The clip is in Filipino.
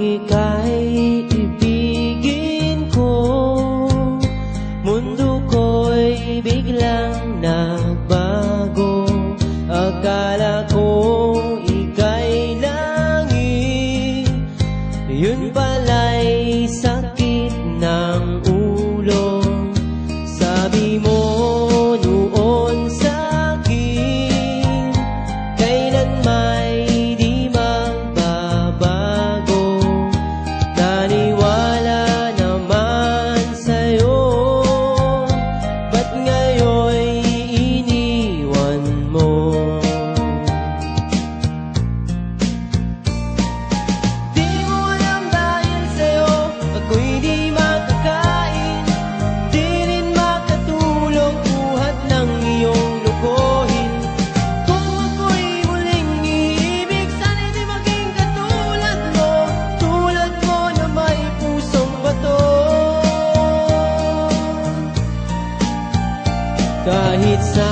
ika'y ibigin ko, mundo ko'y biglang nagbago. Akala ko ika'y langit, yun pala'y sakit ng ulo. Sabi mo noon sa'kin, kailan may di magbabago. Naniwala naman sa'yo, ba't ngayon'y iniwan mo? Di mo alam dahil sa'yo ako'y di makakain, di rin makatulog buhat ng iyong lokohin. Kung ako'y muling iibig, sana'y di maging katulad mo, tulad mo na may pusong bato. Kahit sa